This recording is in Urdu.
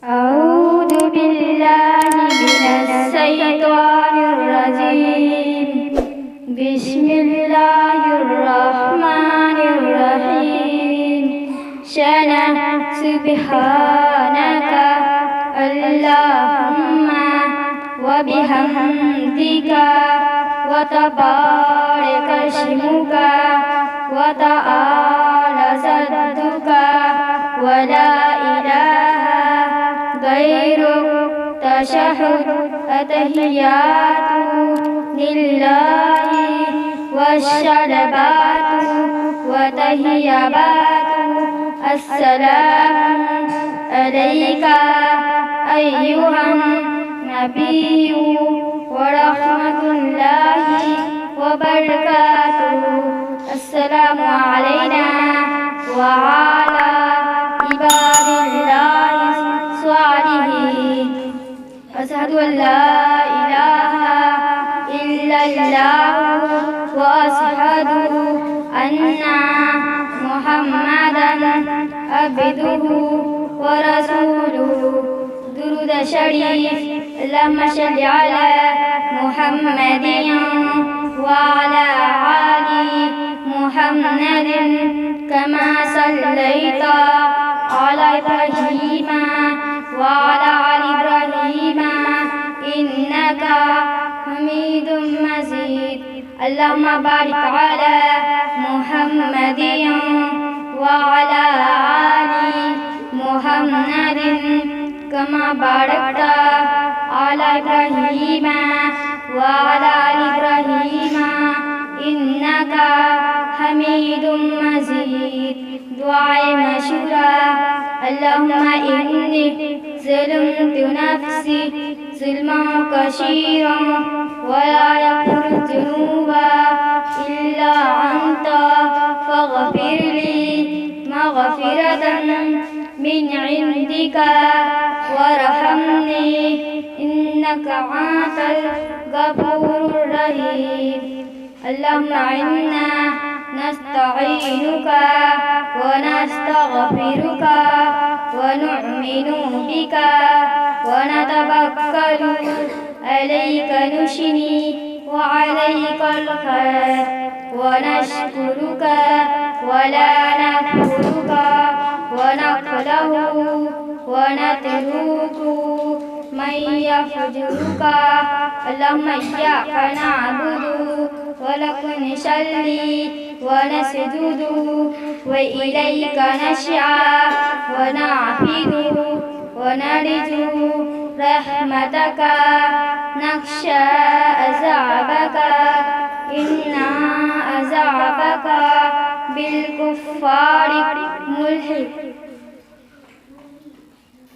أعوذ بالله من الشيطان الرجيم بسم الله الرحمن الرحيم شأن سبحانك اللهم وبحمدك وتبارك اسمك وتعالى جدك ولا إله غيرك تشهد التحيات لله والصلوات والطيبات السلام عليك أيها النبي ورحمة الله وبركاته. السلام علينا وعلى عباد الله الصالحين. أشهد أن لا إله إلا الله وأشهد أن محمدا عبده ورسوله. درود شريف اللهم صل على محمد وعلى آل محمد كما صليت على إبراهيم وعلى آل إبراهيم إنك حميد مجيد. اللهم بارك على محمد وعلى آل محمد كما باركت على إبراهيم وعلى آل إبراهيم إنك حميد مجيد. دعاء مشورة. اللهم إني ظلمت نفسي ظلما كثيرا ولا يغفر الذنوب إلا أنت فاغفر لي مغفرة من عندك وارحمني إنك أنت الغفور الرحيم. اللهم إنا نستعينك ونستغفرك ونؤمن بك ونتوكل عليك نشني وعليك الخير ونشكرك ولا نكفرك ونقله ونترك من يفجرك. اللهم إياك نعبد ولك نصلي ونسجد وإليك نسعى ونعبد ونرجو رحمتك نخشى عذابك إن عذابك بالكفار ملحق.